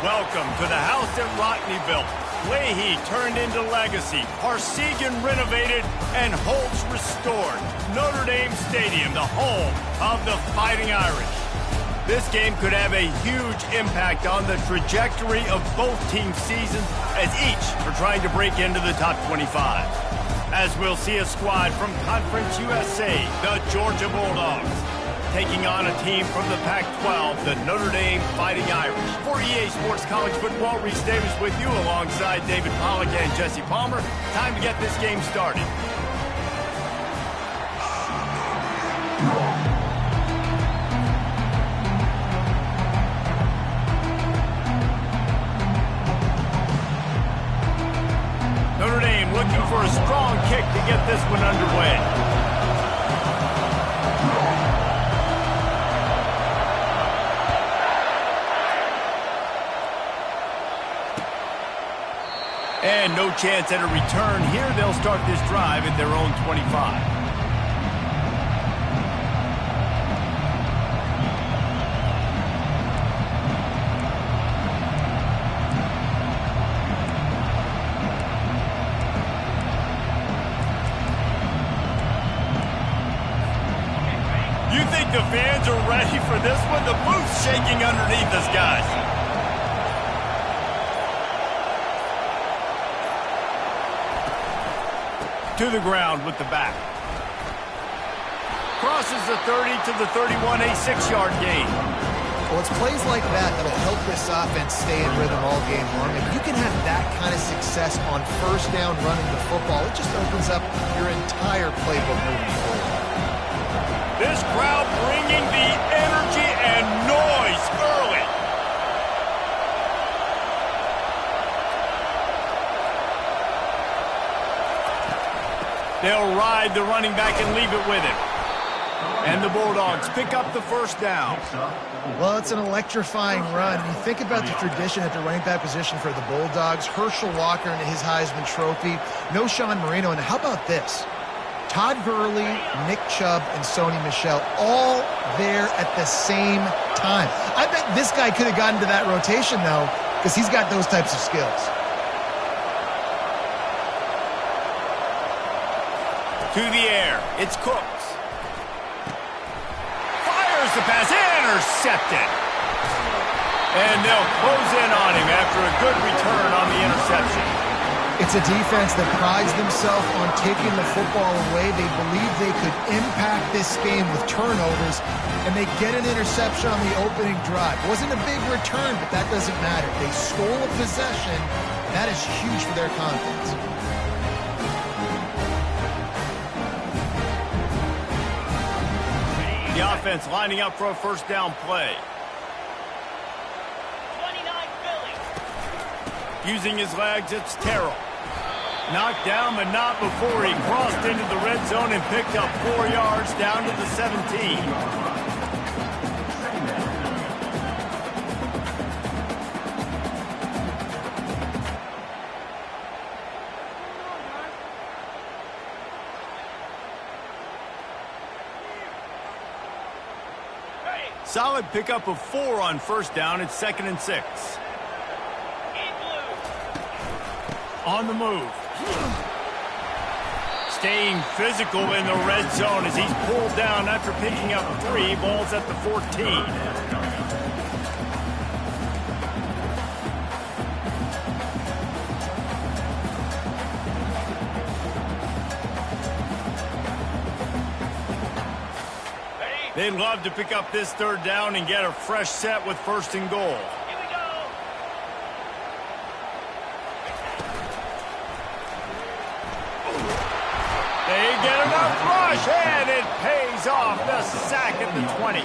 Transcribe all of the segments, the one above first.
Welcome to the house that Rockney built. Leahy turned into legacy. Parsegan renovated and Holtz restored. Notre Dame Stadium, the home of the Fighting Irish. This game could have a huge impact on the trajectory of both teams' seasons, as each are trying to break into the top 25. As we'll see a squad from Conference USA, the Georgia Bulldogs, taking on a team from the Pac-12, the Notre Dame Fighting Irish. For EA Sports College Football, Reese Davis with you alongside David Pollack and Jesse Palmer. Time to get this game started. Notre Dame looking for a strong kick to get this one underway. And no chance at a return here. They'll start this drive at their own 25. You think the fans are ready for this one? The booth's shaking underneath us, guys. To the ground with the back. Crosses the 30 to the 31, a 6-yard gain. Well, it's plays like that that'll help this offense stay in rhythm all game long. If you can have that kind of success on first down running the football, it just opens up your entire playbook moving forward. This crowd bringing the energy and noise early. They'll ride the running back and leave it with him. And the Bulldogs pick up the first down. Well, it's an electrifying run. You think about the tradition at the running back position for the Bulldogs. Herschel Walker and his Heisman Trophy. No Sean Marino. And how about this? Todd Gurley, Nick Chubb, and Sony Michel all there at the same time. I bet this guy could have gotten to that rotation, though, because he's got those types of skills. To the air, it's Cooks. Fires the pass, intercepted. And they'll close in on him after a good return on the interception. It's a defense that prides themselves on taking the football away. They believe they could impact this game with turnovers, and they get an interception on the opening drive. It wasn't a big return, but that doesn't matter. They stole a possession. That is huge for their confidence. The offense lining up for a first down play. 29 Philly. Using his legs, it's Terrell. Knocked down, but not before he crossed into the red zone and picked up 4 yards down to the 17. Solid pickup of 4 on first down. It's 2nd and 6. On the move. Staying physical in the red zone as he's pulled down after picking up 3. Ball's at the 14. They'd love to pick up this third down and get a fresh set with 1st and goal. Here we go. They get enough rush, and it pays off. The sack at the 20.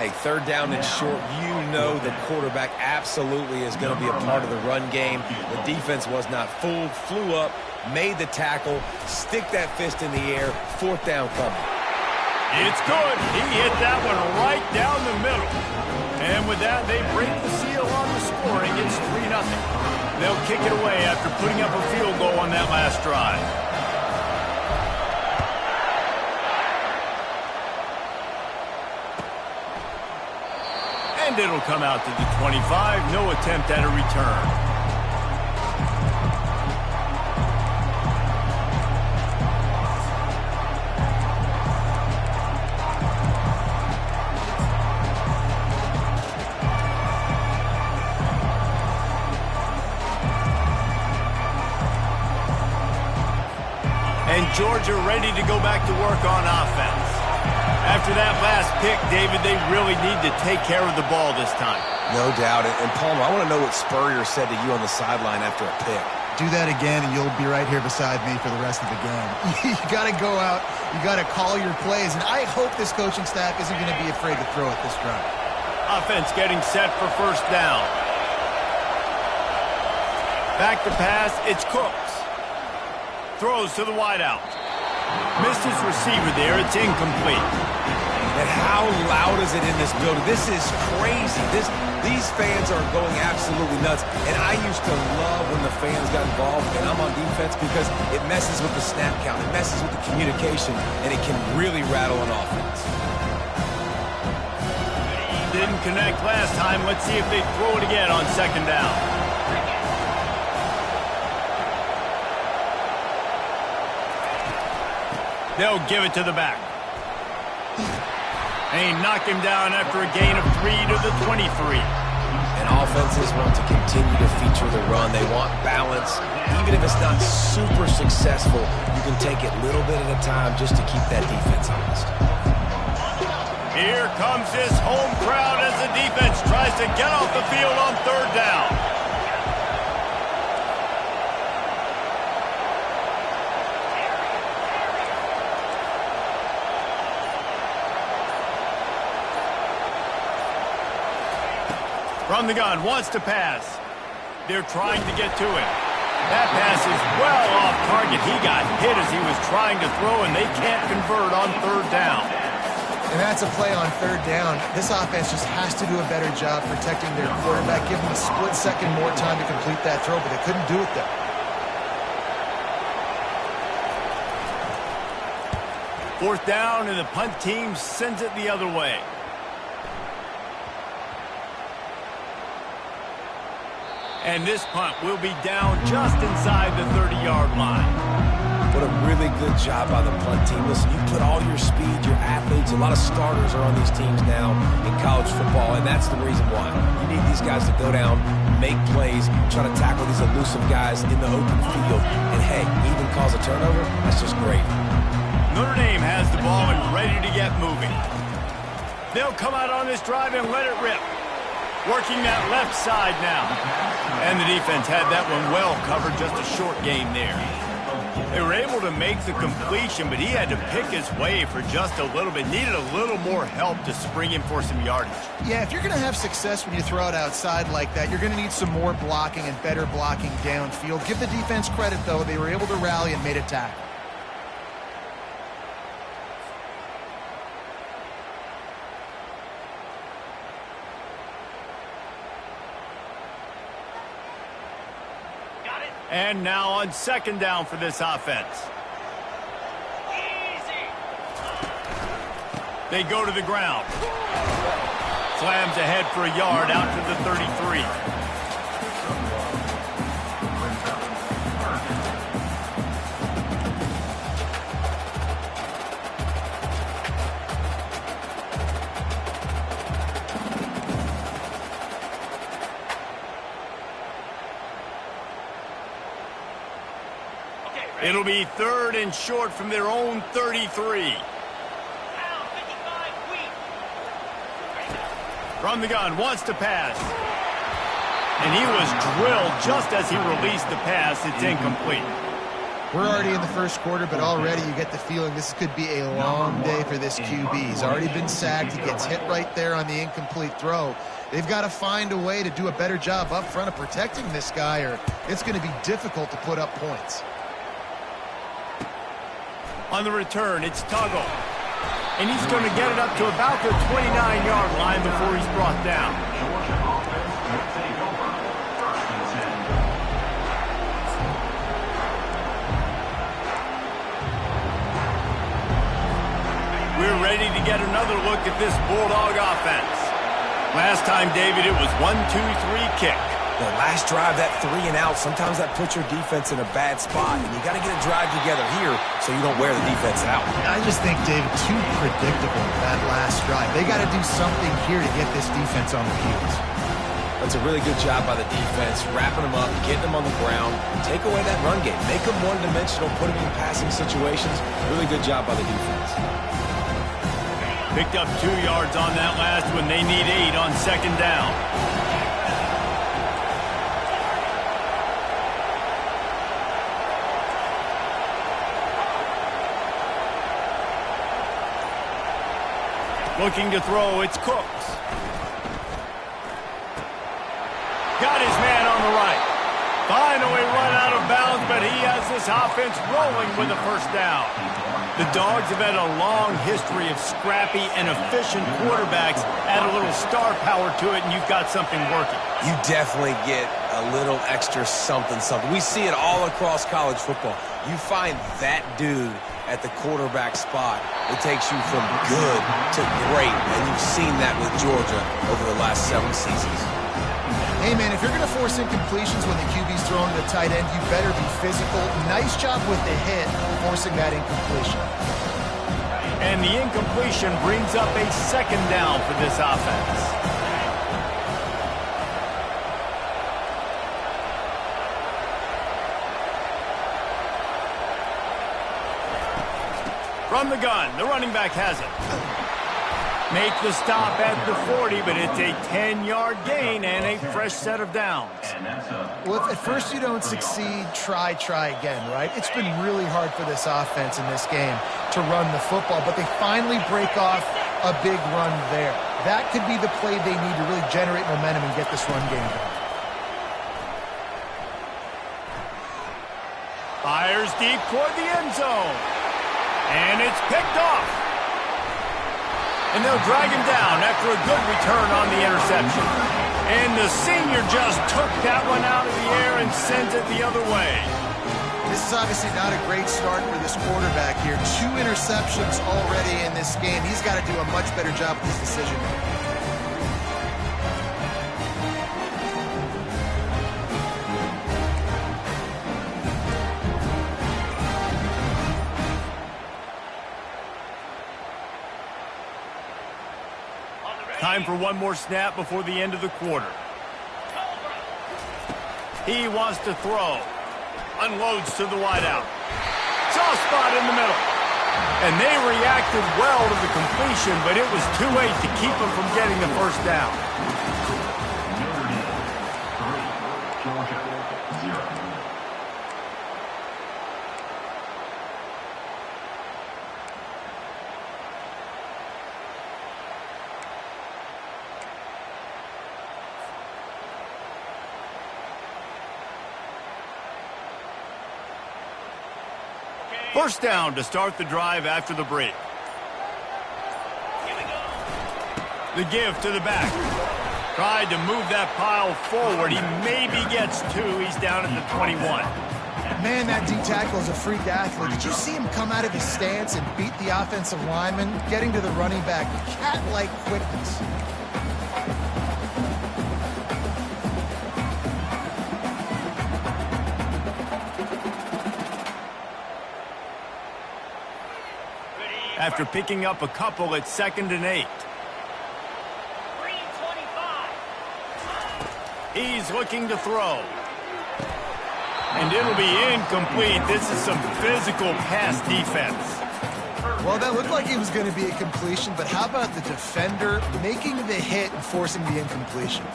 Hey, 3rd down and short, you know the quarterback absolutely is going to be a part of the run game. The defense was not fooled, flew up, made the tackle, stick that fist in the air, 4th down coming. It's good. He hit that one right down the middle. And with that, they break the seal on the scoring. It's 3-0. They'll kick it away after putting up a field goal on that last drive. And And it'll come out to the 25. No attempt at a return. And Georgia ready to go back to work on offense. After that last pick, David, they really need to take care of the ball this time. No doubt. And Palmer, I want to know what Spurrier said to you on the sideline after a pick. Do that again, and you'll be right here beside me for the rest of the game. You got to go out. You got to call your plays. And I hope this coaching staff isn't going to be afraid to throw at this drive. Offense getting set for first down. Back to pass. It's Cooks. Throws to the wideout. Missed his receiver there. It's incomplete. And how loud is it in this building? This is crazy. These fans are going absolutely nuts. And I used to love when the fans got involved, and I'm on defense, because it messes with the snap count. It messes with the communication, and it can really rattle an offense. Didn't connect last time. Let's see if they throw it again on second down. They'll give it to the back. And he knocked him down after a gain of 3 to the 23. And offenses want to continue to feature the run. They want balance. Even if it's not super successful, you can take it little bit at a time just to keep that defense honest. Here comes his home crowd as the defense tries to get off the field on third down. From the gun, wants to pass. They're trying to get to it. That pass is well off target. He got hit as he was trying to throw, and they can't convert on third down. And that's a play on third down. This offense just has to do a better job protecting their quarterback, give him a split second more time to complete that throw, but they couldn't do it there. Fourth down, and the punt team sends it the other way. And this punt will be down just inside the 30-yard line. What a really good job by the punt team. Listen, you put all your speed, your athletes, a lot of starters are on these teams now in college football, and that's the reason why. You need these guys to go down, make plays, try to tackle these elusive guys in the open field. And, hey, even cause a turnover, that's just great. Notre Dame has the ball and ready to get moving. They'll come out on this drive and let it rip. Working that left side now. And the defense had that one well covered, just a short game there. They were able to make the completion, but he had to pick his way for just a little bit. Needed a little more help to spring him for some yardage. Yeah, if you're going to have success when you throw it outside like that, you're going to need some more blocking and better blocking downfield. Give the defense credit, though. They were able to rally and made a tackle. And now on second down for this offense. Easy. They go to the ground. Slams ahead for a yard out to the 33. It'll be third and short from their own 33. Pound 55 wheat. From the gun, wants to pass. And he was drilled just as he released the pass. It's incomplete. We're already in the first quarter, but already you get the feeling this could be a long day for this QB. He's already been sacked. He gets hit right there on the incomplete throw. They've got to find a way to do a better job up front of protecting this guy, or it's going to be difficult to put up points. On the return, it's Tuggle. And he's going to get it up to about the 29-yard line before he's brought down. We're ready to get another look at this Bulldog offense. Last time, David, it was 1-2-3 kick. The last drive, that 3 and out, sometimes that puts your defense in a bad spot. And you got to get a drive together here so you don't wear the defense out. I just think, David, too predictable, that last drive. They got to do something here to get this defense on the heels. That's a really good job by the defense, wrapping them up, getting them on the ground, take away that run game, make them one-dimensional, put them in passing situations. Really good job by the defense. Picked up 2 yards on that last one. They need 8 on second down. Looking to throw, it's Cooks. Got his man on the right. Finally run out of bounds, but he has this offense rolling with a first down. The Dogs have had a long history of scrappy and efficient quarterbacks. Add a little star power to it, and you've got something working. You definitely get a little extra something. We see it all across college football. You find that dude at the quarterback spot, it takes you from good to great, and you've seen that with Georgia over the last 7 seasons. Hey, man, if you're going to force incompletions when the QB's throwing to the tight end, you better be physical. Nice job with the hit, forcing that incompletion. And the incompletion brings up a second down for this offense. From the gun, the running back has it. Make the stop at the 40, but it's a 10-yard gain and a fresh set of downs. Well, if at first you don't succeed, try again, right? It's been really hard for this offense in this game to run the football, but they finally break off a big run there. That could be the play they need to really generate momentum and get this run game going. Fires deep toward the end zone. And it's picked off. And they'll drag him down after a good return on the interception. And the senior just took that one out of the air and sent it the other way. This is obviously not a great start for this quarterback here. 2 interceptions already in this game. He's got to do a much better job with his decision making. Time for one more snap before the end of the quarter. He wants to throw. Unloads to the wideout. Soft spot in the middle. And they reacted well to the completion, but it was too late to keep them from getting the first down. First down to start the drive after the break. The give to the back. Tried to move that pile forward. He maybe gets 2. He's down at the 21. Man, that D-tackle is a freak athlete. Did you see him come out of his stance and beat the offensive lineman, getting to the running back with cat-like quickness? After picking up a couple at 2nd and 8. 3-25. He's looking to throw. And it'll be incomplete. This is some physical pass defense. Well, that looked like it was going to be a completion, but how about the defender making the hit and forcing the incompletion?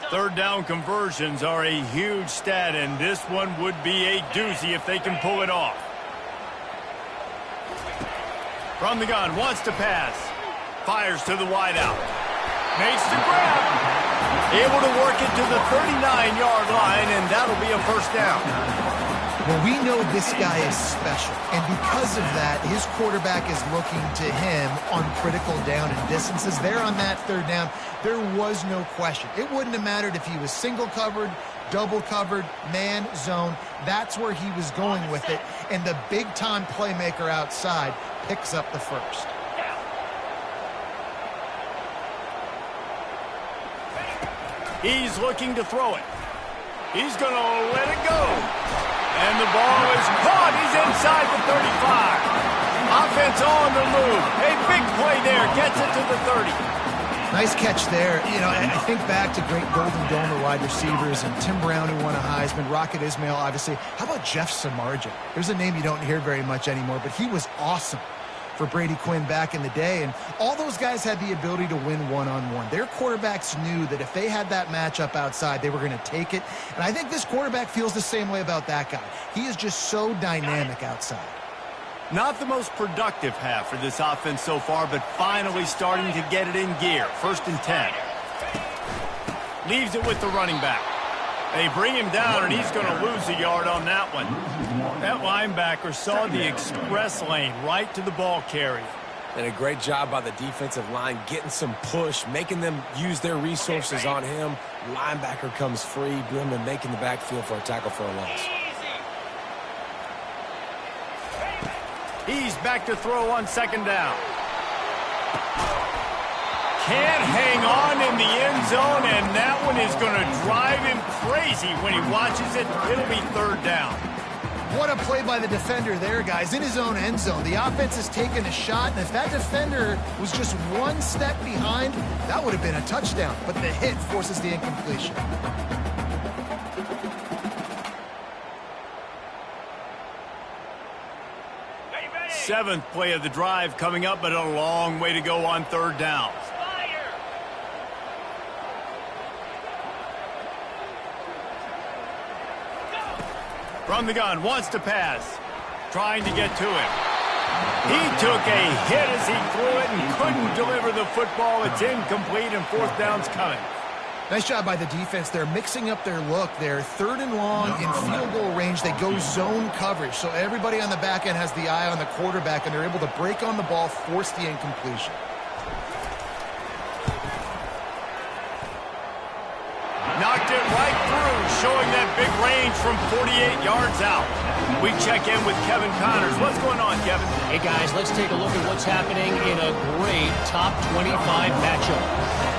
Third down conversions are a huge stat, and this one would be a doozy if they can pull it off. From the gun, wants to pass. Fires to the wideout. Makes the grab. Able to work it to the 39-yard line, and that'll be a first down. Well, we know this guy is special, and because of that, his quarterback is looking to him on critical down and distances. There on that third down, there was no question. It wouldn't have mattered if he was single covered, double covered, man, zone. That's where he was going with it. And the big-time playmaker outside picks up the first. He's looking to throw it. He's going to let it go. And the ball is caught. He's inside the 35. Offense on the move. A big play there. Gets it to the 30. Nice catch there. You know, I think back to great Golden Domer wide receivers and Tim Brown, who won a Heisman, Rocket Ismail, obviously. How about Jeff Samardzija? There's a name you don't hear very much anymore, but he was awesome for Brady Quinn back in the day, and all those guys had the ability to win one-on-one. Their quarterbacks knew that if they had that matchup outside, they were going to take it, and I think this quarterback feels the same way about that guy. He is just so dynamic outside. Not the most productive half for this offense so far, but finally starting to get it in gear. 1st and 10. Leaves it with the running back. They bring him down, and he's going to lose a yard on that one. That linebacker saw the express lane right to the ball carrier. And a great job by the defensive line getting some push, making them use their resources on him. Linebacker comes free, Brimman making the backfield for a tackle for a loss. He's back to throw on 2nd down. Can't hang on in the end zone, and that one is going to drive him crazy when he watches it. It'll be 3rd down. What a play by the defender there, guys, in his own end zone. The offense has taken a shot, and if that defender was just one step behind, that would have been a touchdown. But the hit forces the incompletion. Seventh play of the drive coming up, but a long way to go on 3rd down. From the gun, wants to pass. Trying to get to him. He took a hit as he threw it and couldn't deliver the football. It's incomplete, and 4th down's coming. Nice job by the defense. They're mixing up their look. They're 3rd and long in field goal range. They go zone coverage. So everybody on the back end has the eye on the quarterback, and they're able to break on the ball, force the incompletion. Knocked it right through, showing that big range from 48 yards out. We check in with Kevin Connors. What's going on, Kevin? Hey, guys, let's take a look at what's happening in a great top 25 matchup.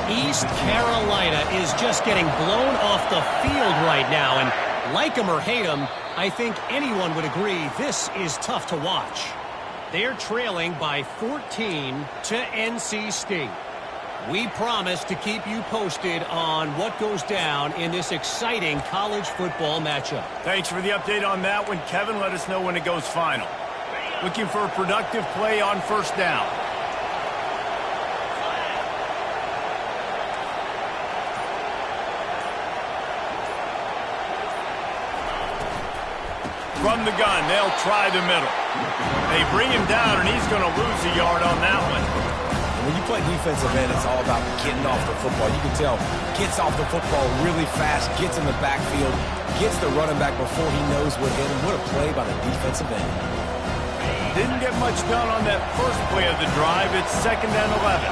East Carolina is just getting blown off the field right now, and like them or hate them, I think anyone would agree this is tough to watch. They're trailing by 14 to NC State. We promise to keep you posted on what goes down in this exciting college football matchup. Thanks for the update on that one, Kevin. Let us know when it goes final. Looking for a productive play on 1st down. From the gun, they'll try the middle. They bring him down, and he's going to lose a yard on that one. When you play defensive end, it's all about getting off the football. You can tell, gets off the football really fast, gets in the backfield, gets the running back before he knows what hit him. What a play by the defensive end. Didn't get much done on that first play of the drive. It's 2nd and 11.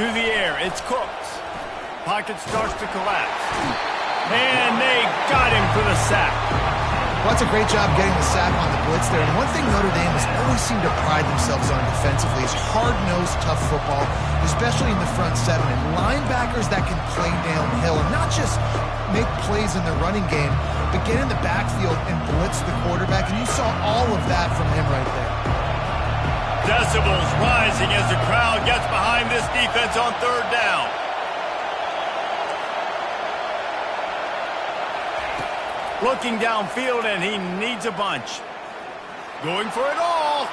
To the air, it's Cooks. Pocket starts to collapse. And they got him for the sack. Well, that's a great job getting the sack on the blitz there. And one thing Notre Dame has always seemed to pride themselves on defensively is hard-nosed, tough football, especially in the front seven. And linebackers that can play downhill and not just make plays in the running game, but get in the backfield and blitz the quarterback. And you saw all of that from him right there. Decibels rising as the crowd gets behind this defense on 3rd down. Looking downfield, and he needs a bunch. Going for it all.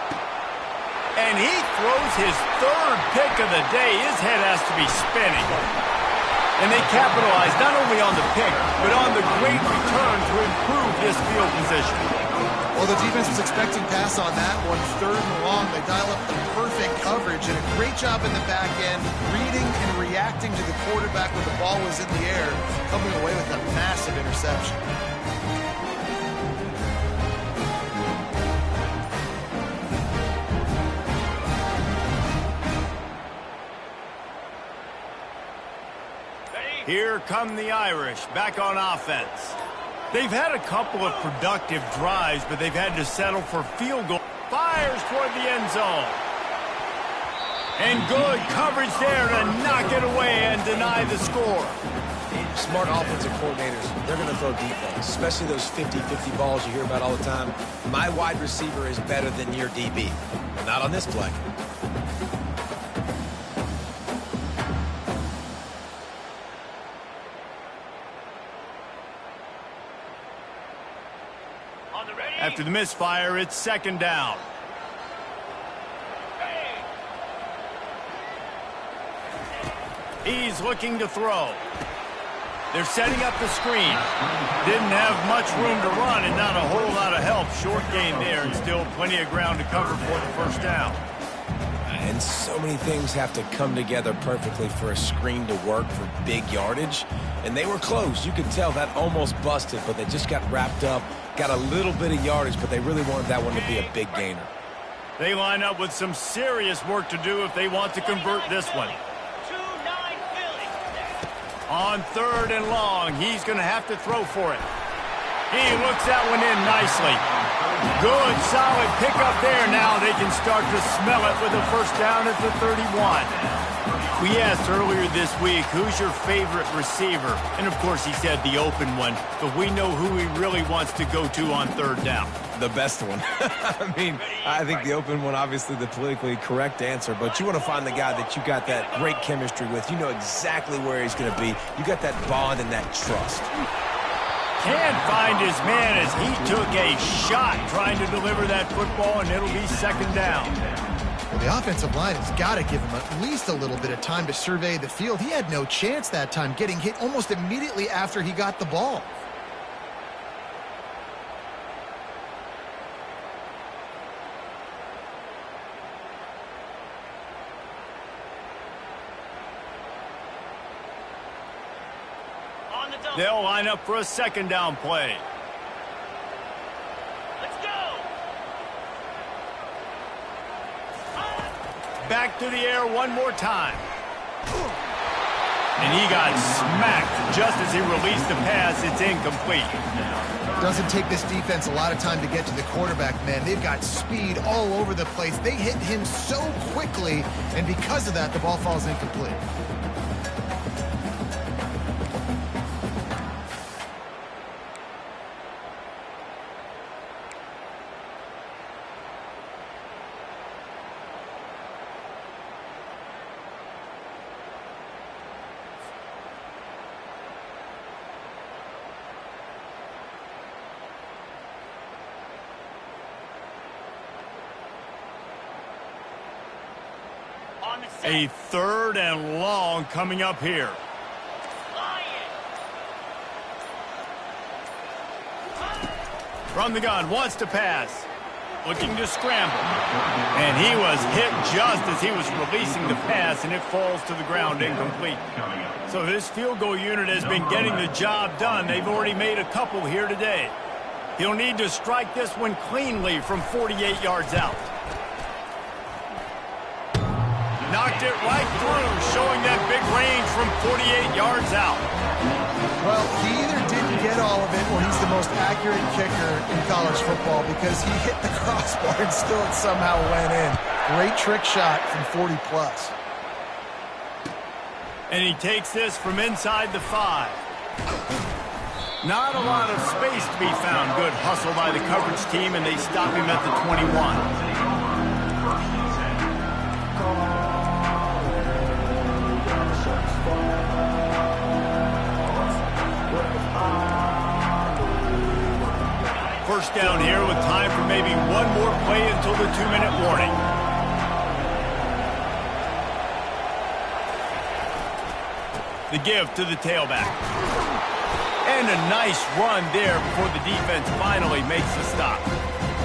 And he throws his 3rd pick of the day. His head has to be spinning. And they capitalize not only on the pick, but on the great return to improve his field position. Well, the defense was expecting pass on that one. 3rd and long. They dial up the perfect coverage, and a great job in the back end, reading and reacting to the quarterback when the ball was in the air, coming away with a massive interception. Here come the Irish back on offense. They've had a couple of productive drives, but they've had to settle for field goal. Fires toward the end zone. And good coverage there to knock it away and deny the score. Smart offensive coordinators, they're going to throw deep balls, especially those 50-50 balls you hear about all the time. My wide receiver is better than your DB, but not on this play. After the misfire, it's second down. He's looking to throw. They're setting up the screen. Didn't have much room to run and not a whole lot of help. Short gain there and still plenty of ground to cover for the first down. And so many things have to come together perfectly for a screen to work for big yardage. And they were close. You could tell that almost busted, but they just got wrapped up, got a little bit of yardage, but they really wanted that one to be a big gainer. They line up with some serious work to do if they want to convert this one. On third and long, he's going to have to throw for it. He looks that one in nicely. Good, solid pickup there. Now they can start to smell it with a first down at the 31. We asked earlier this week, who's your favorite receiver? And, of course, he said the open one, but we know who he really wants to go to on third down. The best one. I mean, I think the open one, obviously the politically correct answer, but you want to find the guy that you got that great chemistry with. You know exactly where he's going to be. You got that bond and that trust. Can't find his man as he took a shot trying to deliver that football, and it'll be second down. Well, the offensive line has got to give him at least a little bit of time to survey the field. He had no chance that time, getting hit almost immediately after he got the ball. They'll line up for a second down play. Let's go. Back to the air one more time. And he got smacked just as he released the pass. It's incomplete. Doesn't take this defense a lot of time to get to the quarterback, man. They've got speed all over the place. They hit him so quickly, and because of that, the ball falls incomplete. A third and long coming up here. From the gun, wants to pass. Looking to scramble. And he was hit just as he was releasing the pass, and it falls to the ground incomplete. So this field goal unit has been getting the job done. They've already made a couple here today. He'll need to strike this one cleanly from 48 yards out. Knocked it right through, showing that big range from 48 yards out. Well, he either didn't get all of it or he's the most accurate kicker in college football because he hit the crossbar and still it somehow went in. Great trick shot from 40-plus. And he takes this from inside the 5. Not a lot of space to be found. Good hustle by the coverage team, and they stop him at the 21. First down here with time for maybe one more play until the 2-minute warning. The give to the tailback. And a nice run there before the defense finally makes the stop.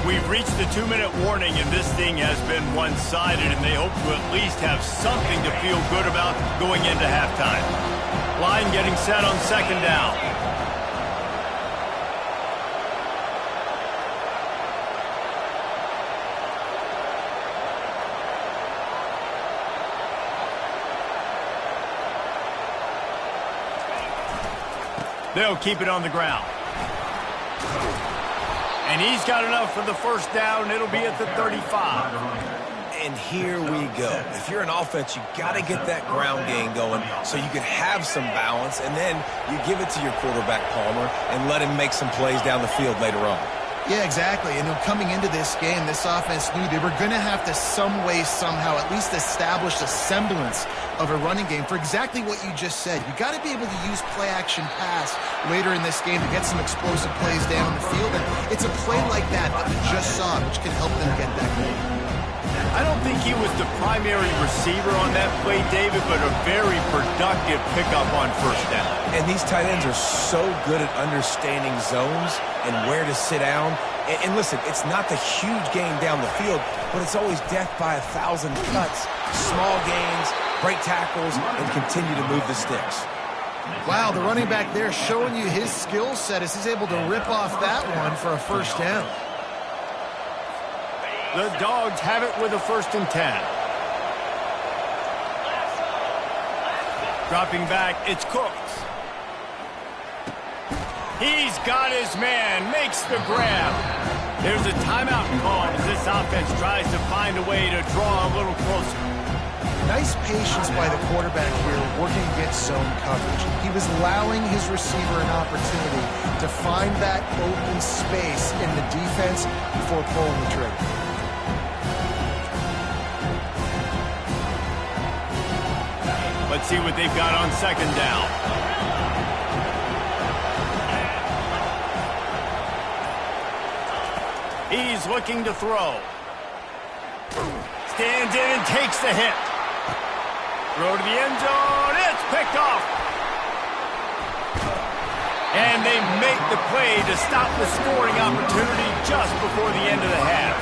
We've reached the 2-minute warning, and this thing has been one-sided, and they hope to at least have something to feel good about going into halftime. Line getting set on second down. They'll keep it on the ground. And he's got enough for the first down. It'll be at the 35. And here we go. If you're an offense, you got to get that ground game going so you can have some balance, and then you give it to your quarterback, Palmer, and let him make some plays down the field later on. Yeah, exactly. And coming into this game, this offense knew they were going to have to some way, somehow, at least establish a semblance of a running game for exactly what you just said. You got to be able to use play-action pass later in this game to get some explosive plays down the field. And it's a play like that we just saw, which can help them get that goal. I don't think he was the primary receiver on that play, David, but a very productive pickup on first down. And these tight ends are so good at understanding zones and where to sit down. And listen, it's not the huge gain down the field, but it's always death by 1,000 cuts, small gains, break tackles, and continue to move the sticks. Wow, the running back there showing you his skill set as he's able to rip off that one for a first down. The Dogs have it with a 1st and 10. Dropping back, it's Cooks. He's got his man, makes the grab. There's a timeout called as this offense tries to find a way to draw a little closer. Nice patience by the quarterback here working against zone coverage. He was allowing his receiver an opportunity to find that open space in the defense before pulling the trigger. Let's see what they've got on 2nd down. He's looking to throw. Stands in and takes the hit. Throw to the end zone. It's picked off. And they make the play to stop the scoring opportunity just before the end of the half.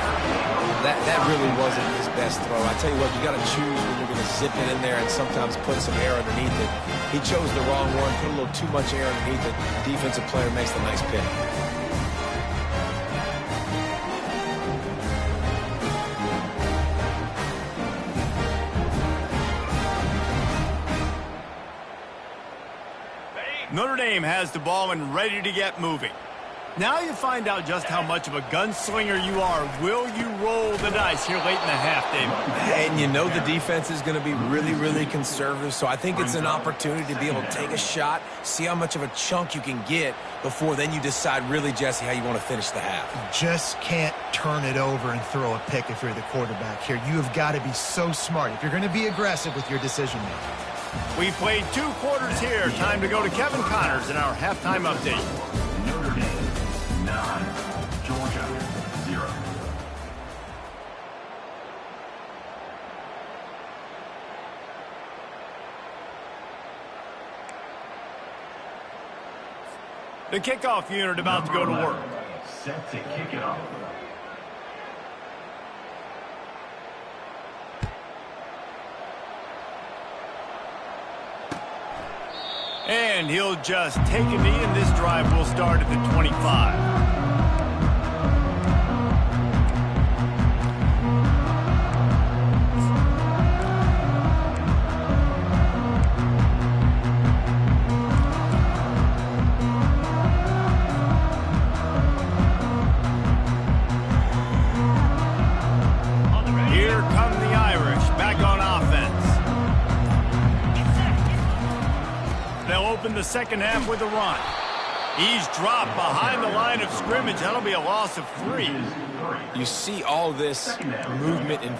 That really wasn't his best throw. I tell you what, you got to choose when you're going to zip it in there and sometimes put some air underneath it. He chose the wrong one, put a little too much air underneath it. Defensive player makes the nice pick. Notre Dame has the ball and ready to get moving. Now you find out just how much of a gunslinger you are. Will you roll the dice here late in the half, David? And you know the defense is going to be really, really conservative, so I think it's an opportunity to be able to take a shot, see how much of a chunk you can get before then you decide really, Jesse, how you want to finish the half. You just can't turn it over and throw a pick if you're the quarterback here. You have got to be so smart if you're going to be aggressive with your decision-making. We played 2 quarters here. Time to go to Kevin Connors in our halftime update. Notre Dame 9, Georgia 0. The kickoff unit about to go to work. Set to kick it off. And he'll just take a knee, and this drive will start at the 25. Here come the Irish, back on offense. They'll open the second half with a run. He's dropped behind the line of scrimmage. That'll be a loss of 3. You see all this movement in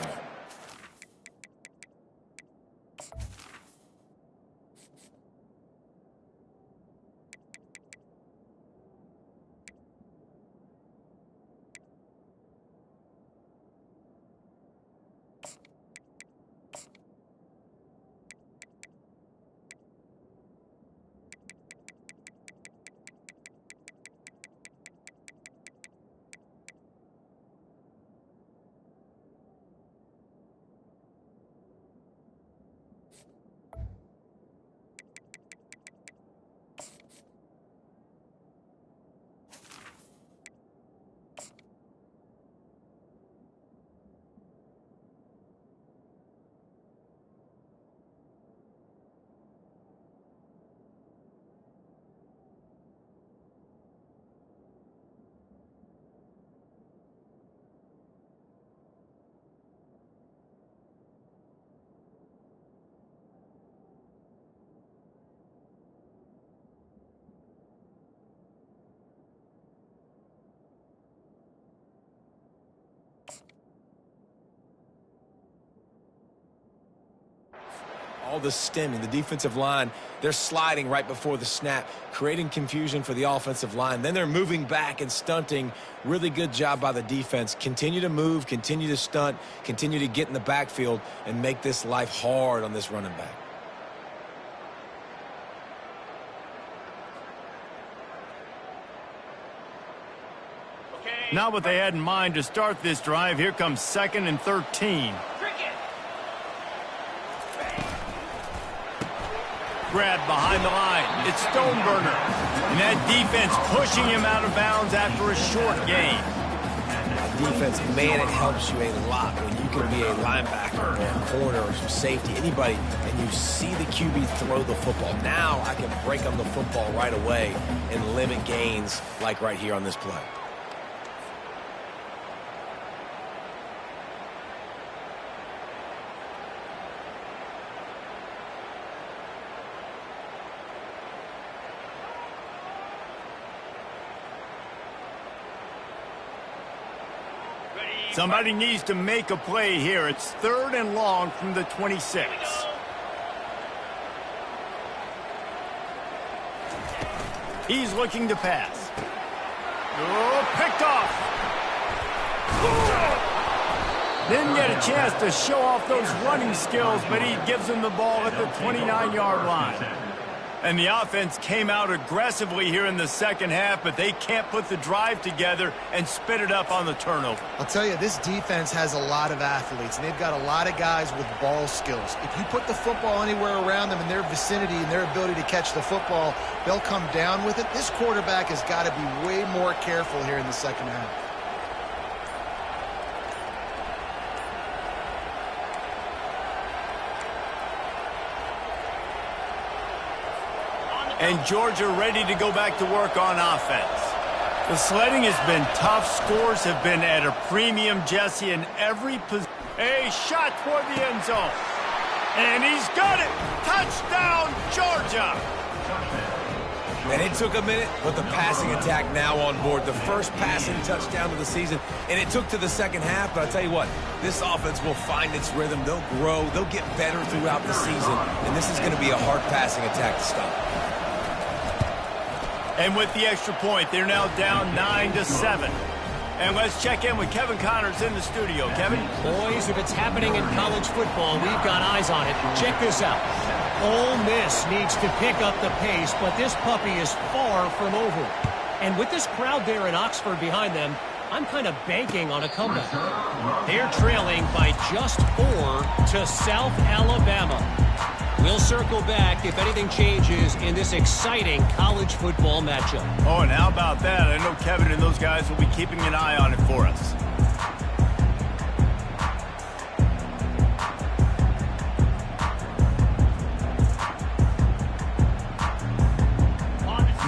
the stemming. The defensive line, they're sliding right before the snap, creating confusion for the offensive line. Then they're moving back and stunting. Really good job by the defense. Continue to move, continue to stunt, continue to get in the backfield, and make this life hard on this running back. Not what they had in mind to start this drive. Here comes 2nd and 13. Grab behind the line. It's Stoneburner. And that defense pushing him out of bounds after a short gain. Defense, man, it helps you a lot when you can be a linebacker or a corner or some safety, anybody, and you see the QB throw the football. Now I can break on the football right away and limit gains like right here on this play. Somebody needs to make a play here. It's 3rd and long from the 26. He's looking to pass. Oh, picked off. Didn't get a chance to show off those running skills, but he gives him the ball at the 29-yard line. And the offense came out aggressively here in the second half, but they can't put the drive together and spit it up on the turnover. I'll tell you, this defense has a lot of athletes, and they've got a lot of guys with ball skills. If you put the football anywhere around them in their vicinity and their ability to catch the football, they'll come down with it. This quarterback has got to be way more careful here in the second half. And Georgia ready to go back to work on offense. The sledding has been tough. Scores have been at a premium, Jesse, in every position. A shot toward the end zone. And he's got it. Touchdown, Georgia. And it took a minute, but the passing attack now on board. The first passing touchdown of the season, and it took to the second half. But I'll tell you what, this offense will find its rhythm. They'll grow. They'll get better throughout the season. And this is going to be a hard passing attack to stop. And with the extra point, they're now down 9-7. And let's check in with Kevin Connors in the studio. Kevin? Boys, if it's happening in college football, we've got eyes on it. Check this out. Ole Miss needs to pick up the pace, but this puppy is far from over. And with this crowd there in Oxford behind them, I'm kind of banking on a comeback. They're trailing by just 4 to South Alabama. We'll circle back if anything changes in this exciting college football matchup. Oh, and how about that? I know Kevin and those guys will be keeping an eye on it for us.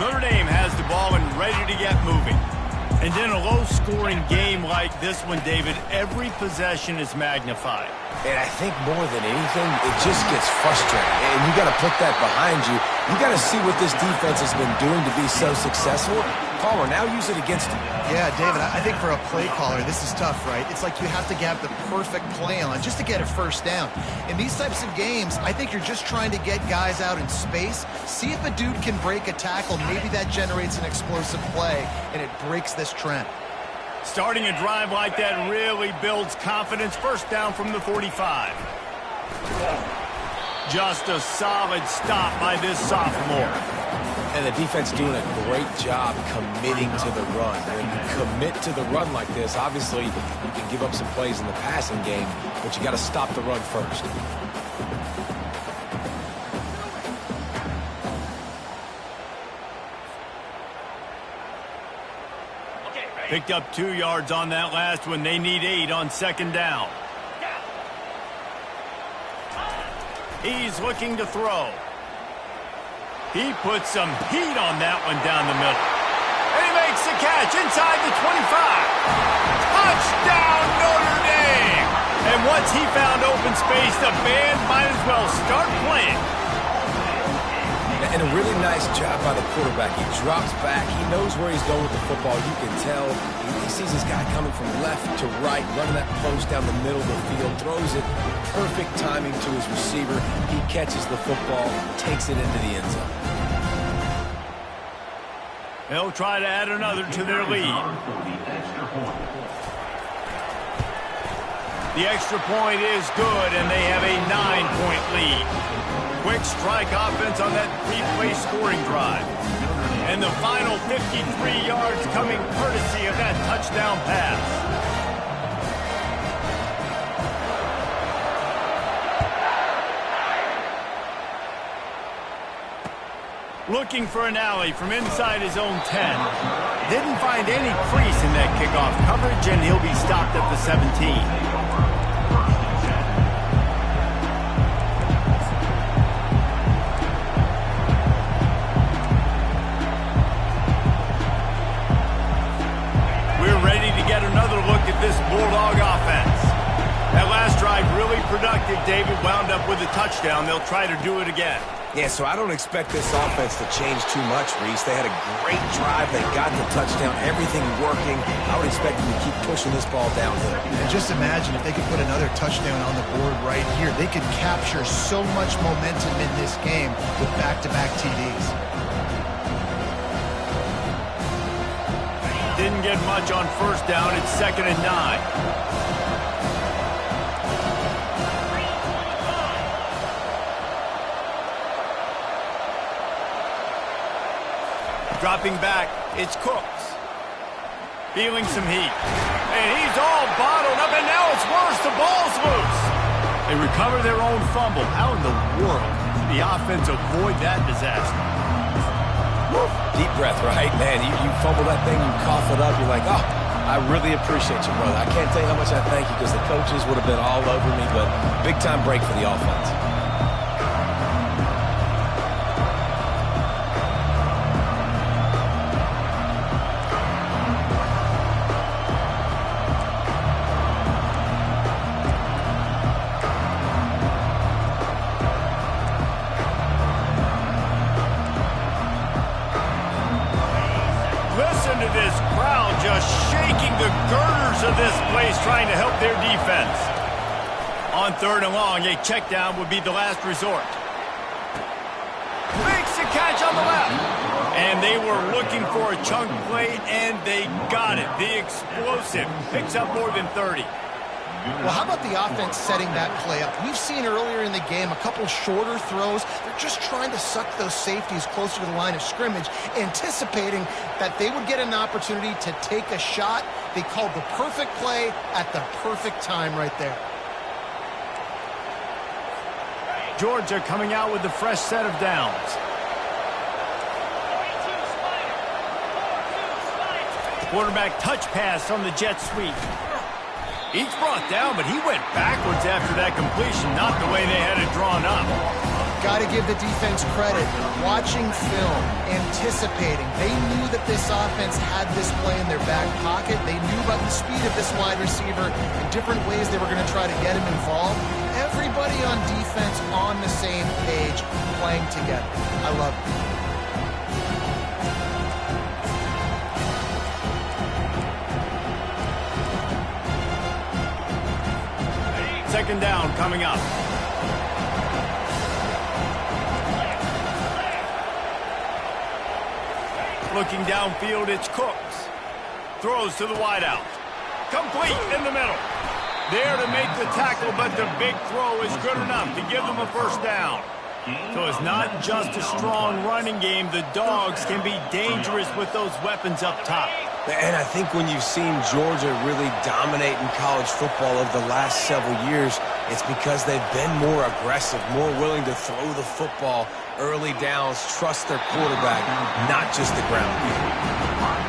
Notre Dame has the ball and ready to get moving. And in a low-scoring game like this one, David, every possession is magnified. And I think more than anything, it just gets frustrating. And you got to put that behind you. You got to see what this defense has been doing to be so successful. Caller, now use it against him. Yeah, David, I think for a play caller, this is tough, right? It's like you have to have the perfect play on just to get a first down. In these types of games, I think you're just trying to get guys out in space, see if a dude can break a tackle. Maybe that generates an explosive play, and it breaks this trend. Starting a drive like that really builds confidence. First down from the 45. Just a solid stop by this sophomore. And the defense doing a great job committing to the run. When you commit to the run like this, obviously you can give up some plays in the passing game, but you got to stop the run first. Picked up 2 yards on that last one. They need 8 on second down. He's looking to throw. He puts some heat on that one down the middle. And he makes the catch inside the 25. Touchdown, Notre Dame! And once he found open space, the band might as well start playing. And a really nice job by the quarterback. He drops back. He knows where he's going with the football. You can tell he sees this guy coming from left to right, running that post down the middle of the field, throws it. Perfect timing to his receiver. He catches the football, takes it into the end zone. They'll try to add another to their lead. The extra point is good, and they have a 9-point lead. Quick strike offense on that 3-play scoring drive. And the final 53 yards coming courtesy of that touchdown pass. Looking for an alley from inside his own 10. Didn't find any crease in that kickoff coverage, and he'll be stopped at the 17. Get another look at this Bulldog offense. That last drive really productive. David wound up with a touchdown. They'll try to do it again. Yeah, so I don't expect this offense to change too much, Reese. They had a great drive. They got the touchdown. Everything working. I would expect them to keep pushing this ball downhill. And just imagine if they could put another touchdown on the board right here. They could capture so much momentum in this game with back-to-back TDs. Didn't get much on first down. It's 2nd and 9. Dropping back, it's Cooks. Feeling some heat. And he's all bottled up, and now it's worse. The ball's loose. They recover their own fumble. How in the world did the offense avoid that disaster? Deep breath, right? Man, you fumble that thing, you cough it up, you're like, oh, I really appreciate you, brother. I can't tell you how much I thank you because the coaches would have been all over me, but big-time break for the offense. Listen to this crowd just shaking the girders of this place trying to help their defense. On 3rd and long, a check down would be the last resort. Makes the catch on the left. And they were looking for a chunk play, and they got it. The explosive picks up more than 30. Well, how about the offense setting that play up? We've seen earlier in the game a couple shorter throws. They're just trying to suck those safeties closer to the line of scrimmage, anticipating that they would get an opportunity to take a shot. They called the perfect play at the perfect time right there. Georgia coming out with a fresh set of downs. Quarterback touch pass on the jet sweep. Each brought down, but he went backwards after that completion, not the way they had it drawn up. Got to give the defense credit. Watching film, anticipating. They knew that this offense had this play in their back pocket. They knew about the speed of this wide receiver and different ways they were going to try to get him involved. Everybody on defense on the same page, playing together. I love it. 2nd down coming up. Looking downfield, it's Cooks. Throws to the wideout. Complete in the middle. There to make the tackle, but the big throw is good enough to give them a first down. So it's not just a strong running game. The Dogs can be dangerous with those weapons up top. And I think when you've seen Georgia really dominate in college football over the last several years, it's because they've been more aggressive, more willing to throw the football early downs, trust their quarterback, not just the ground.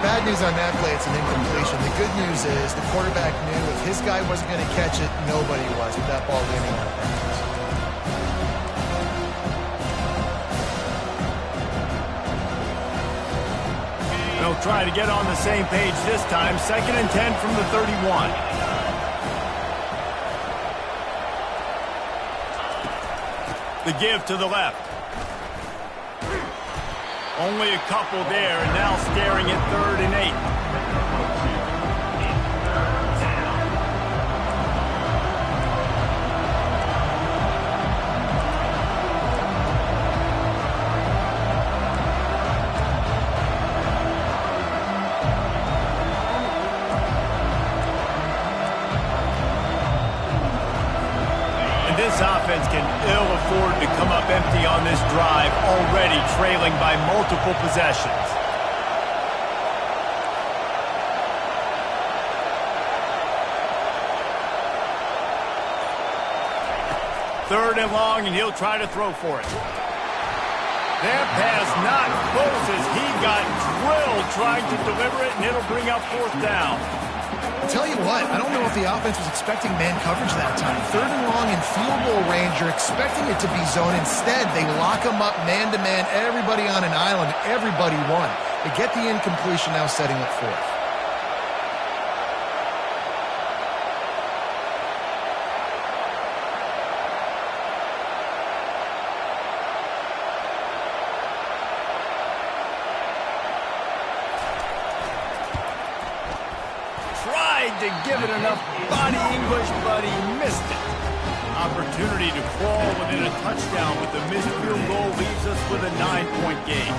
Bad news on that play, it's an incompletion. The good news is the quarterback knew if his guy wasn't going to catch it, nobody was with that ball landing out of bounds. They'll try to get on the same page this time. 2nd and 10 from the 31. The give to the left. Only a couple there, and now staring at 3rd and 8. This offense can ill afford to come up empty on this drive, already trailing by multiple possessions. Third and long, and he'll try to throw for it. That pass not close as he got drilled trying to deliver it, and it'll bring up 4th down. Tell you what, I don't know if the offense was expecting man coverage that time. 3rd and long in field goal range, you're expecting it to be zone. Instead, they lock them up man-to-man, everybody on an island, everybody won. They get the incompletion, now setting up 4th. To give it enough body English, but he missed it. Opportunity to crawl within a touchdown, but the missed field goal leaves us with a 9-point game.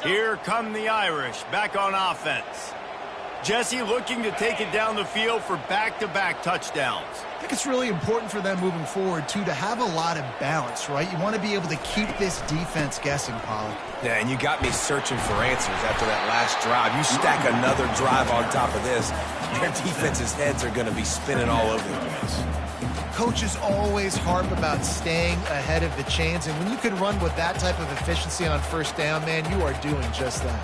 Here come the Irish, back on offense. Jesse looking to take it down the field for back-to-back touchdowns. I think it's really important for them moving forward, too, to have a lot of balance, right? You want to be able to keep this defense guessing, Pollock. Yeah, and you got me searching for answers after that last drive. You stack another drive on top of this, their defense's heads are going to be spinning all over the place. Coaches always harp about staying ahead of the chains, and when you can run with that type of efficiency on 1st down, man, you are doing just that.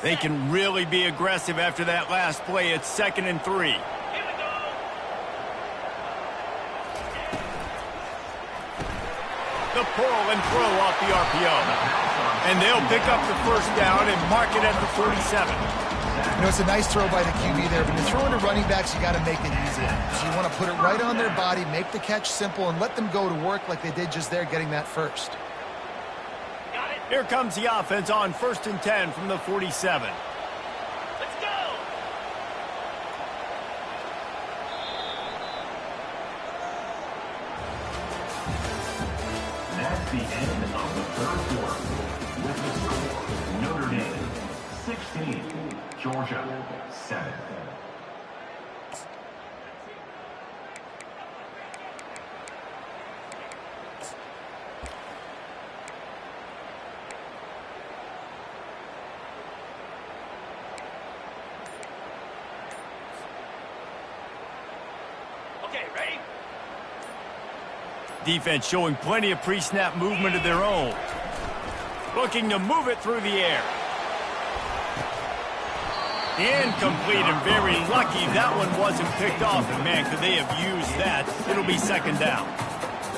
They can really be aggressive after that last play. It's 2nd and 3. The pull and throw off the RPO. And they'll pick up the 1st down and mark it at the 47. You know, it's a nice throw by the QB there, but you're throwing to running backs, you got to make it easy. So you want to put it right on their body, make the catch simple, and let them go to work like they did just there, getting that 1st. Here comes the offense on 1st and 10 from the 47. Let's go! That's the end of the 3rd quarter. With the score, Notre Dame 16, Georgia 7. Okay, ready? Defense showing plenty of pre-snap movement of their own. Looking to move it through the air. Incomplete, and very lucky that one wasn't picked off. And man, could they have used that? It'll be 2nd down.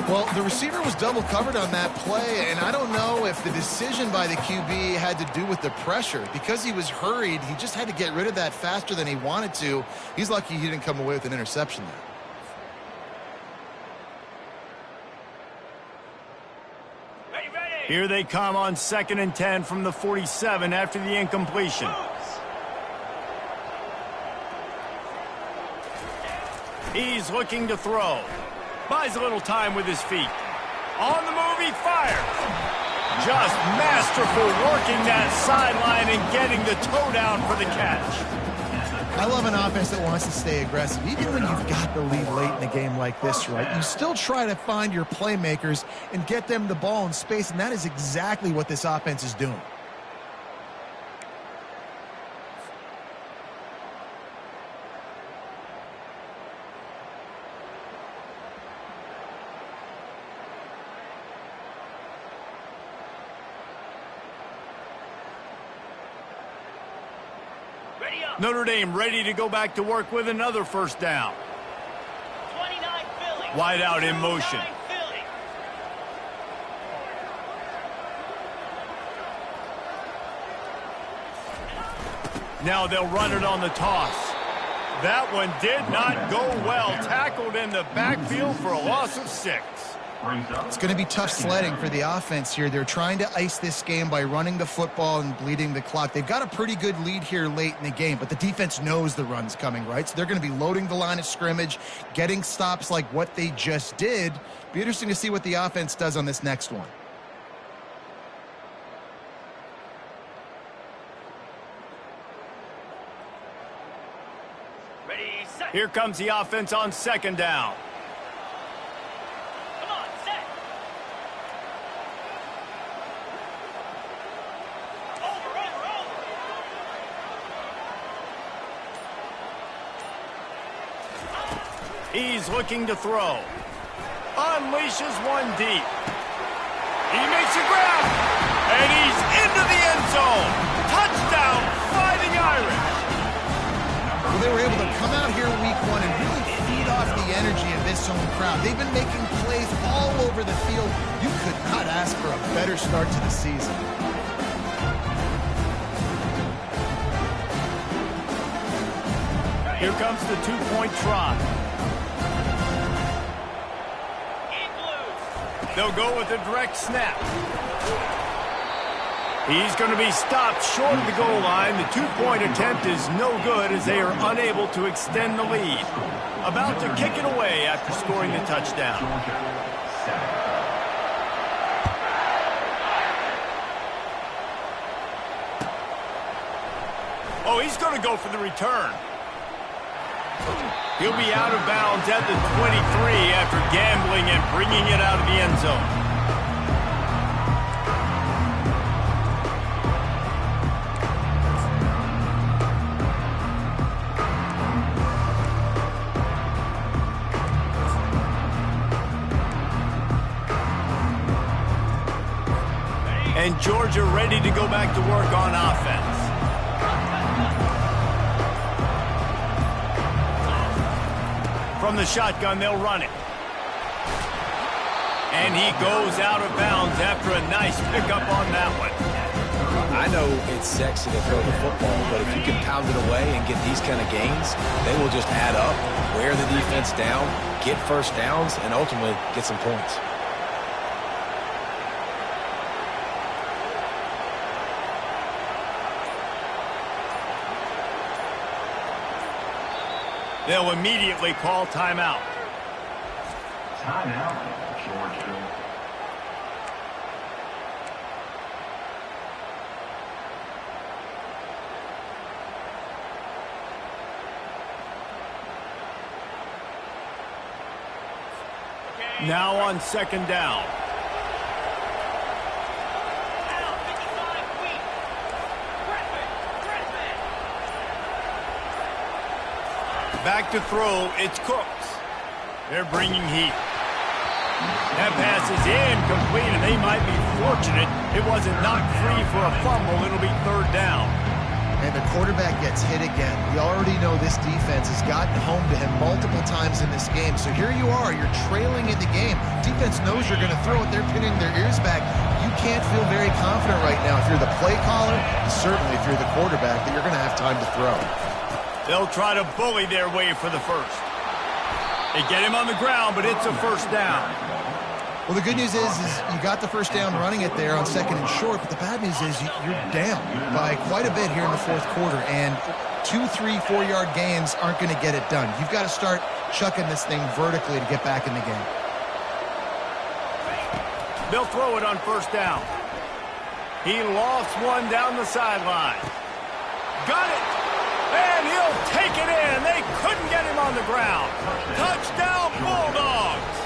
Well, the receiver was double covered on that play, and I don't know if the decision by the QB had to do with the pressure. Because he was hurried, he just had to get rid of that faster than he wanted to. He's lucky he didn't come away with an interception there. Here they come on 2nd and 10 from the 47 after the incompletion. He's looking to throw. Buys a little time with his feet. On the move, he fires. Just masterful working that sideline and getting the toe down for the catch. I love an offense that wants to stay aggressive. Even when you've got the lead late in a game like this, right? You still try to find your playmakers and get them the ball in space, and that is exactly what this offense is doing. Ready? Giddy up. Notre Dame ready to go back to work with another first down. 29 Philly. Wide out in motion. 29 Philly. Now they'll run it on the toss. That one did not go well. Tackled in the backfield for a loss of 6. It's going to be tough sledding for the offense here. They're trying to ice this game by running the football and bleeding the clock. They've got a pretty good lead here late in the game, but the defense knows the run's coming, right? So they're going to be loading the line of scrimmage, getting stops like what they just did. Be interesting to see what the offense does on this next one. Ready, set. Here comes the offense on second down. Come on, set. Over. He's looking to throw. Unleashes one deep. He makes a grab. And he's into the end zone. Touchdown, Fighting Irish. Well, they were able to come out here week one and really feed off the energy of this home crowd. They've been making plays all over the field. You could not ask for a better start to the season. Here comes the two-point try. They'll go with a direct snap. He's going to be stopped short of the goal line. The two-point attempt is no good as they are unable to extend the lead. About to kick it away after scoring the touchdown. Oh, he's going to go for the return. He'll be out of bounds at the 23 after gambling and bringing it out of the end zone. And Georgia ready to go back to work on offense. From the shotgun, they'll run it. And he goes out of bounds after a nice pickup on that one. I know it's sexy to throw the football, but if you can pound it away and get these kind of gains, they will just add up, wear the defense down, get first downs, and ultimately get some points. They'll immediately call timeout. Timeout, Georgia. Now on second down. Back to throw, it's Cooks. They're bringing heat. That pass is incomplete, and they might be fortunate it wasn't knocked free for a fumble. It'll be third down. And the quarterback gets hit again. We already know this defense has gotten home to him multiple times in this game. So here you are, you're trailing in the game. Defense knows you're going to throw it. They're pinning their ears back. You can't feel very confident right now if you're the play caller, and certainly if you're the quarterback, that you're going to have time to throw. They'll try to bully their way for the first. They get him on the ground, but it's a first down. Well, the good news is you got the first down running it there on second and short, but the bad news is you're down by quite a bit here in the fourth quarter, and 2, 3, 4-yard gains aren't going to get it done. You've got to start chucking this thing vertically to get back in the game. They'll throw it on first down. He lost one down the sideline. Got it! And he'll take it in. They couldn't get him on the ground. Touchdown, Bulldogs!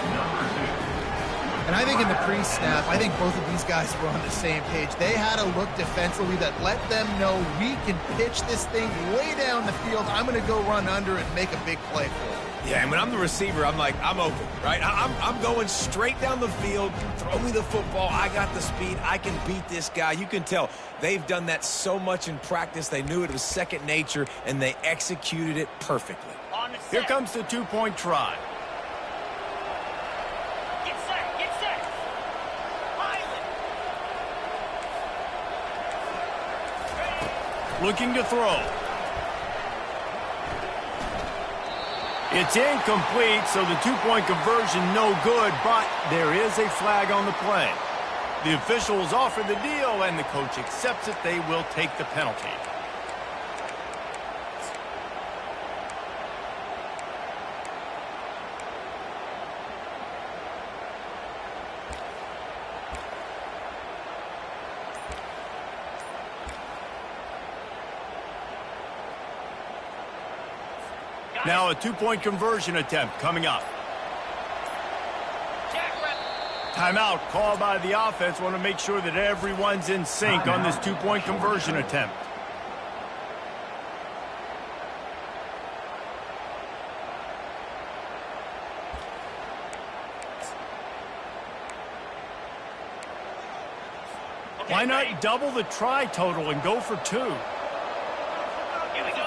And I think in the pre-snap, I think both of these guys were on the same page. They had a look defensively that let them know we can pitch this thing way down the field. I'm going to go run under and make a big play for it. Yeah, and when I'm the receiver, I'm like, I'm open, right? I'm going straight down the field. Throw me the football. I got the speed. I can beat this guy. You can tell they've done that so much in practice. They knew it was second nature, and they executed it perfectly. On the set. Here comes the two-point try. Get set. Get set. Highland. Looking to throw. It's incomplete, so the two-point conversion no good, but there is a flag on the play. The officials offer the deal, and the coach accepts it. They will take the penalty. Now a two-point conversion attempt coming up. Timeout called by the offense. Want to make sure that everyone's in sync on this two-point conversion attempt. Why not double the try total and go for two? Here we go.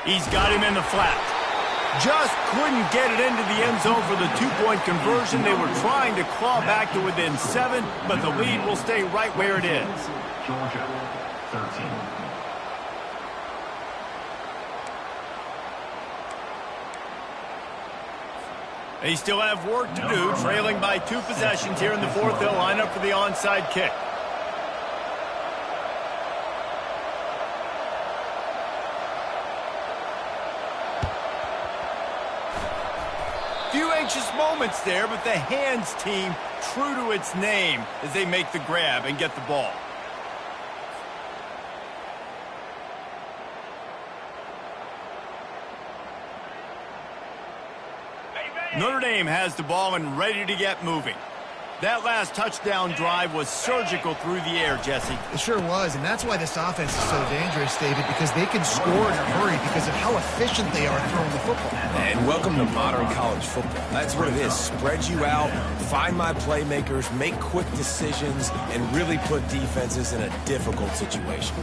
He's got him in the flat. Just couldn't get it into the end zone for the two-point conversion. They were trying to claw back to within 7, but the lead will stay right where it is. Georgia, 13. They still have work to do, trailing by 2 possessions here in the fourth. They'll line up for the onside kick. Few anxious moments there, but the hands team true to its name as they make the grab and get the ball. Notre Dame has the ball and ready to get moving. That last touchdown drive was surgical through the air, Jesse. It sure was, and that's why this offense is so dangerous, David, because they can score in a hurry because of how efficient they are throwing the football. And welcome to modern college football. That's what it is. Spread you out, find my playmakers, make quick decisions, and really put defenses in a difficult situation.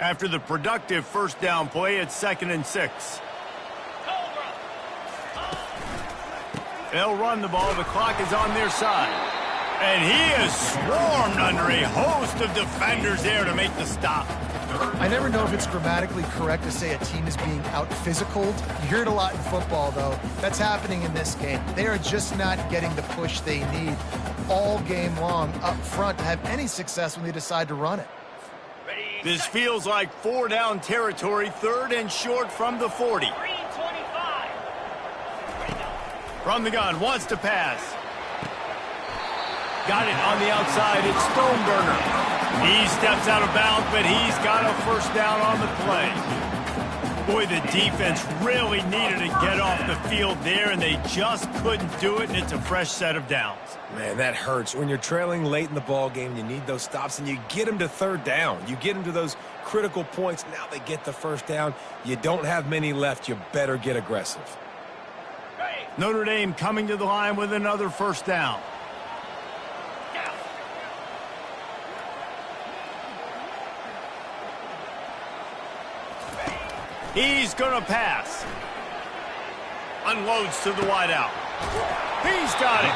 After the productive first down play, it's 2nd and 6. They'll run the ball. The clock is on their side. And he is swarmed under a host of defenders there to make the stop. I never know if it's grammatically correct to say a team is being out-physicaled. You hear it a lot in football, though. That's happening in this game. They are just not getting the push they need all game long up front to have any success when they decide to run it. This feels like 4-down territory, 3rd and short from the 40. From the gun, wants to pass. Got it on the outside, it's Stoneburner. He steps out of bounds, but he's got a first down on the play. Boy, the defense really needed to get off the field there, and they just couldn't do it, and it's a fresh set of downs. Man, that hurts. When you're trailing late in the ball game, you need those stops, and you get them to 3rd down. You get them to those critical points. Now they get the first down. You don't have many left. You better get aggressive. Notre Dame coming to the line with another first down. He's going to pass. Unloads to the wideout. He's got it.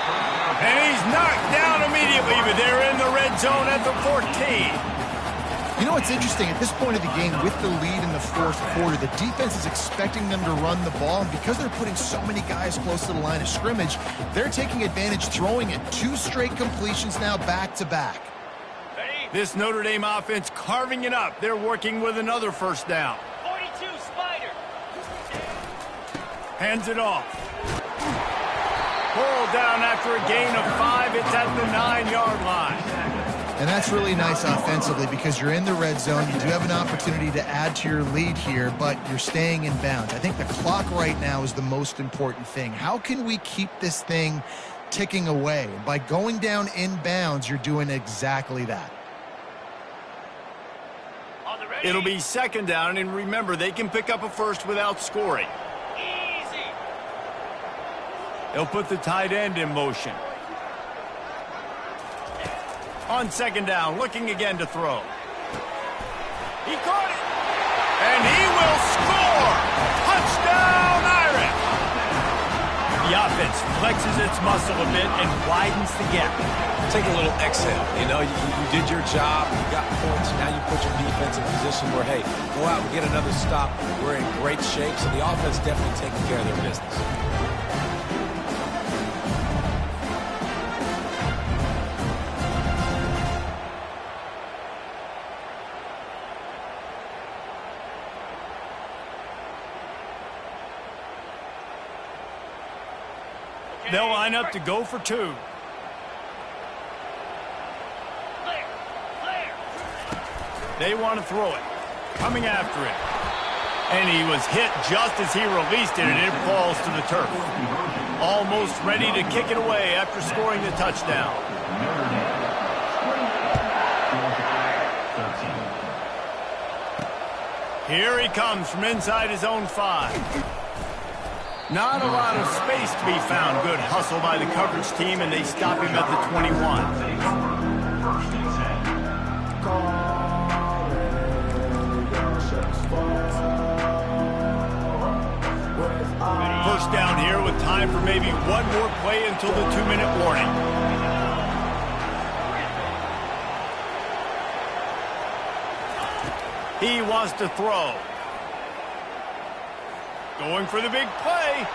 And he's knocked down immediately, but they're in the red zone at the 14. You know what's interesting? At this point of the game, with the lead in the fourth quarter, the defense is expecting them to run the ball, and because they're putting so many guys close to the line of scrimmage, they're taking advantage, throwing it. 2 straight completions now back-to-back. This Notre Dame offense carving it up. They're working with another first down. 42 Spider. Hands it off. Pulled down after a gain of 5. It's at the 9-yard line. And that's really nice offensively because you're in the red zone. You do have an opportunity to add to your lead here, but you're staying in bounds. I think the clock right now is the most important thing. How can we keep this thing ticking away? By going down in bounds, you're doing exactly that. It'll be second down, and remember, they can pick up a first without scoring. Easy. They'll put the tight end in motion. On second down, looking again to throw. He caught it. And he will score! Touchdown, Irish! The offense flexes its muscle a bit and widens the gap. Take a little exhale. You know, you did your job. You got points. Now you put your defense in a position where, hey, go out and get another stop. We're in great shape, so the offense definitely taking care of their business. They'll line up to go for two. They want to throw it. Coming after it. And he was hit just as he released it, and it falls to the turf. Almost ready to kick it away after scoring the touchdown. Here he comes from inside his own 5. Not a lot of space to be found. Good hustle by the coverage team, and they stop him at the 21. First down here with time for maybe one more play until the 2-minute warning. He wants to throw. Going for the big play.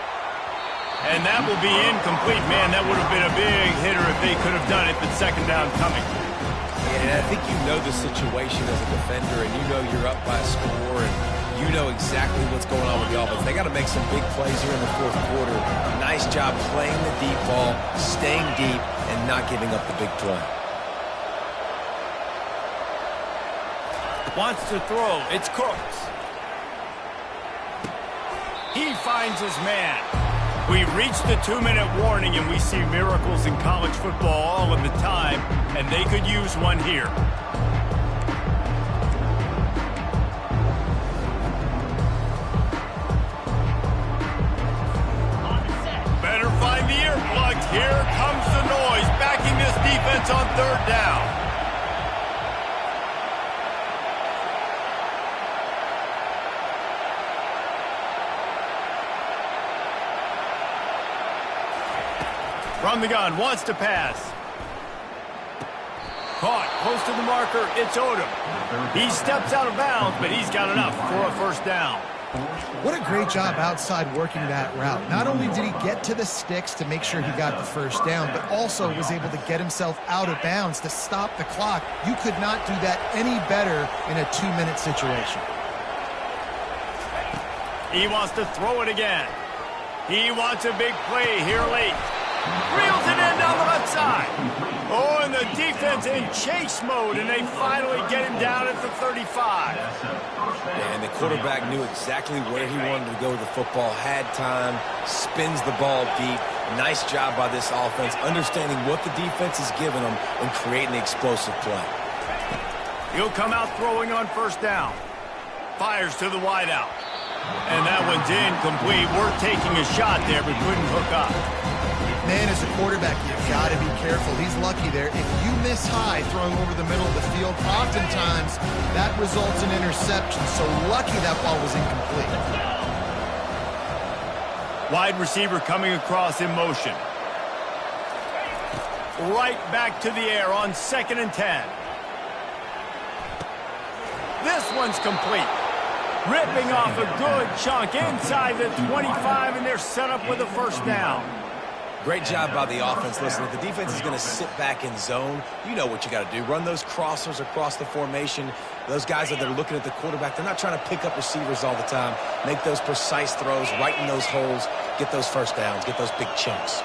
And that will be incomplete. Man, that would have been a big hitter if they could have done it, but second down coming. And I think you know the situation as a defender, and you know you're up by a score, and you know exactly what's going on with the offense. They got to make some big plays here in the fourth quarter. Nice job playing the deep ball, staying deep, and not giving up the big play. Wants to throw. It's Cooks. He finds his man. We've reached the 2-minute warning, and we see miracles in college football all of the time, and they could use one here. Better find the earplugs. Here comes the noise, backing this defense on third down. From the gun, wants to pass. Caught, close to the marker, it's Odom. He steps out of bounds, but he's got enough for a first down. What a great job outside working that route. Not only did he get to the sticks to make sure he got the first down, but also was able to get himself out of bounds to stop the clock. You could not do that any better in a 2-minute situation. He wants to throw it again. He wants a big play here late. Reels it in down the left side. Oh, and the defense in chase mode, and they finally get him down at the 35. And the quarterback knew exactly where he wanted to go with the football, had time, spins the ball deep. Nice job by this offense, understanding what the defense is giving them and creating the explosive play. He'll come out throwing on first down. Fires to the wideout. And that one's incomplete. We're taking a shot there, but couldn't hook up. Man, as a quarterback, you've got to be careful. He's lucky there. If you miss high throwing over the middle of the field, oftentimes that results in interception. So lucky that ball was incomplete. Wide receiver coming across in motion. Right back to the air on 2nd and 10. This one's complete. Ripping off a good chunk inside the 25, and they're set up with a first down. Great job by the offense. Listen, if the defense is going to sit back in zone, you know what you got to do. Run those crossers across the formation. Those guys that are looking at the quarterback, they're not trying to pick up receivers all the time. Make those precise throws, right in those holes, get those first downs, get those big chunks.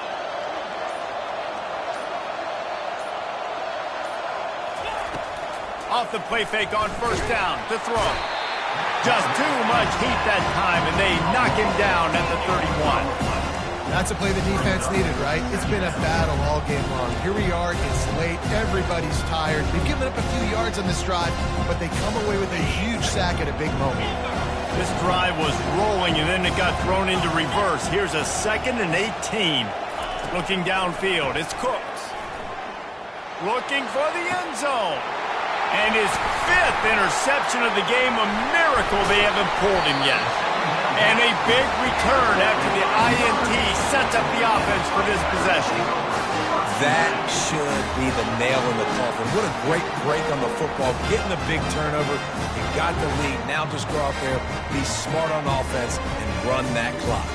Off the play fake on first down to throw. Just too much heat that time, and they knock him down at the 31. That's a play the defense needed, right? It's been a battle all game long. Here we are, it's late, everybody's tired. They've given up a few yards on this drive, but they come away with a huge sack at a big moment. This drive was rolling, and then it got thrown into reverse. Here's a 2nd and 18. Looking downfield, it's Cooks. Looking for the end zone. And his 5th interception of the game, a miracle they haven't pulled him yet. And a big return after the INT sets up the offense for this possession. That should be the nail in the coffin. What a great break on the football. Getting the big turnover. You got the lead. Now just go out there, be smart on offense, and run that clock.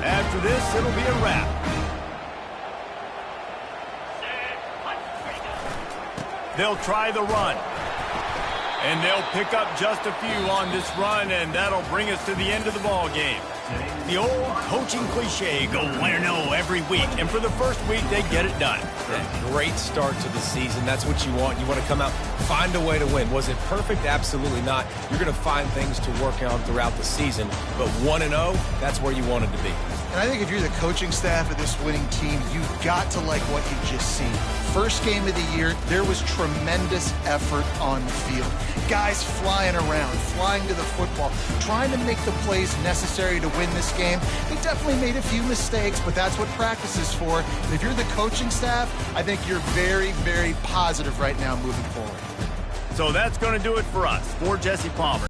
After this, it'll be a wrap. They'll try the run. And they'll pick up just a few on this run, and that'll bring us to the end of the ball game. The old coaching cliche, go win or no every week. And for the first week, they get it done. Yeah, great start to the season. That's what you want. You want to come out, find a way to win. Was it perfect? Absolutely not. You're going to find things to work on throughout the season. But 1-0, that's where you wanted to be. And I think if you're the coaching staff of this winning team, you've got to like what you've just seen. First game of the year, there was tremendous effort on the field. Guys flying around, flying to the football, trying to make the plays necessary to win this game. They definitely made a few mistakes, but that's what practice is for. And if you're the coaching staff, I think you're very, very positive right now moving forward. So that's going to do it for us. For Jesse Palmer.